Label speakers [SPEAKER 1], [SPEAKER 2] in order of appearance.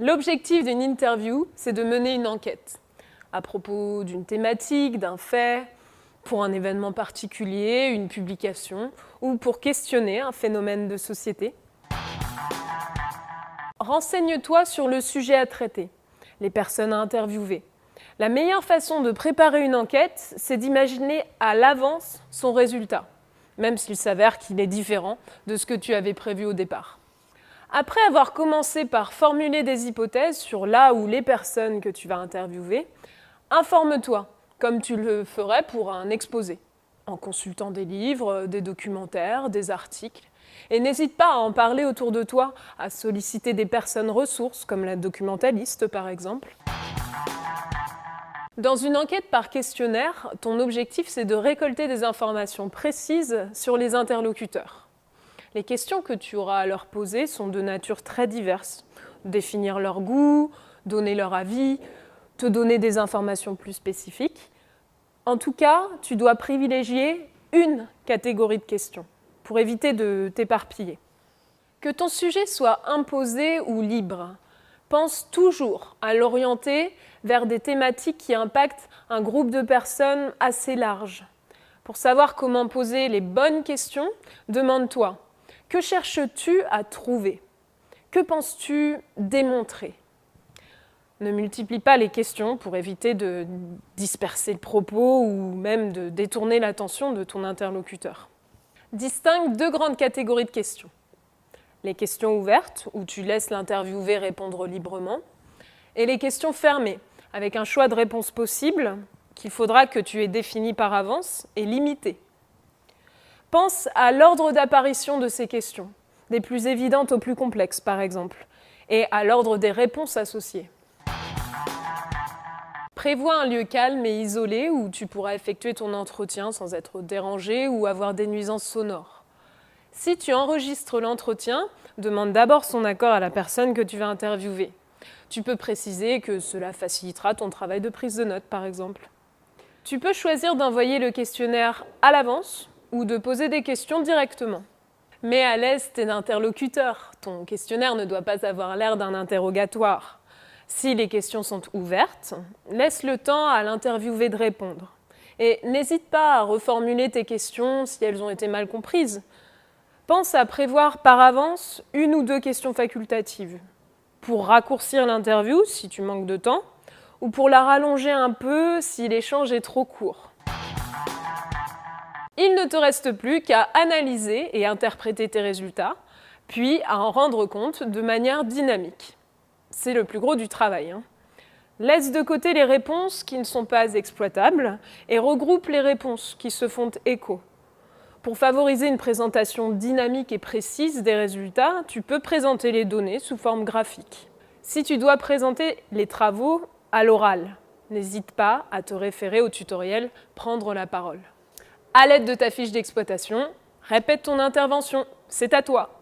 [SPEAKER 1] L'objectif d'une interview, c'est de mener une enquête à propos d'une thématique, d'un fait, pour un événement particulier, une publication, ou pour questionner un phénomène de société. Renseigne-toi sur le sujet à traiter, les personnes à interviewer. La meilleure façon de préparer une enquête, c'est d'imaginer à l'avance son résultat, même s'il s'avère qu'il est différent de ce que tu avais prévu au départ. Après avoir commencé par formuler des hypothèses sur là ou les personnes que tu vas interviewer, informe-toi, comme tu le ferais pour un exposé, en consultant des livres, des documentaires, des articles. Et n'hésite pas à en parler autour de toi, à solliciter des personnes ressources, comme la documentaliste par exemple. Dans une enquête par questionnaire, ton objectif c'est de récolter des informations précises sur les interlocuteurs. Les questions que tu auras à leur poser sont de nature très diverse. Définir leur goût, donner leur avis, te donner des informations plus spécifiques. En tout cas, tu dois privilégier une catégorie de questions pour éviter de t'éparpiller. Que ton sujet soit imposé ou libre, pense toujours à l'orienter vers des thématiques qui impactent un groupe de personnes assez large. Pour savoir comment poser les bonnes questions, demande-toi, que cherches-tu à trouver? Que penses-tu démontrer? Ne multiplie pas les questions pour éviter de disperser le propos ou même de détourner l'attention de ton interlocuteur. Distingue deux grandes catégories de questions. Les questions ouvertes, où tu laisses l'interviewé répondre librement, et les questions fermées, avec un choix de réponse possible qu'il faudra que tu aies défini par avance et limité. Pense à l'ordre d'apparition de ces questions, des plus évidentes aux plus complexes par exemple, et à l'ordre des réponses associées. Prévois un lieu calme et isolé où tu pourras effectuer ton entretien sans être dérangé ou avoir des nuisances sonores. Si tu enregistres l'entretien, demande d'abord son accord à la personne que tu vas interviewer. Tu peux préciser que cela facilitera ton travail de prise de notes par exemple. Tu peux choisir d'envoyer le questionnaire à l'avance ou de poser des questions directement. Mets à l'aise tes interlocuteurs. Ton questionnaire ne doit pas avoir l'air d'un interrogatoire. Si les questions sont ouvertes, laisse le temps à l'interviewé de répondre. Et n'hésite pas à reformuler tes questions si elles ont été mal comprises. Pense à prévoir par avance une ou deux questions facultatives pour raccourcir l'interview si tu manques de temps ou pour la rallonger un peu si l'échange est trop court. Il ne te reste plus qu'à analyser et interpréter tes résultats, puis à en rendre compte de manière dynamique. C'est le plus gros du travail. Laisse de côté les réponses qui ne sont pas exploitables et regroupe les réponses qui se font écho. Pour favoriser une présentation dynamique et précise des résultats, tu peux présenter les données sous forme graphique. Si tu dois présenter les travaux à l'oral, n'hésite pas à te référer au tutoriel « Prendre la parole ». À l'aide de ta fiche d'exploitation, répète ton intervention, c'est à toi.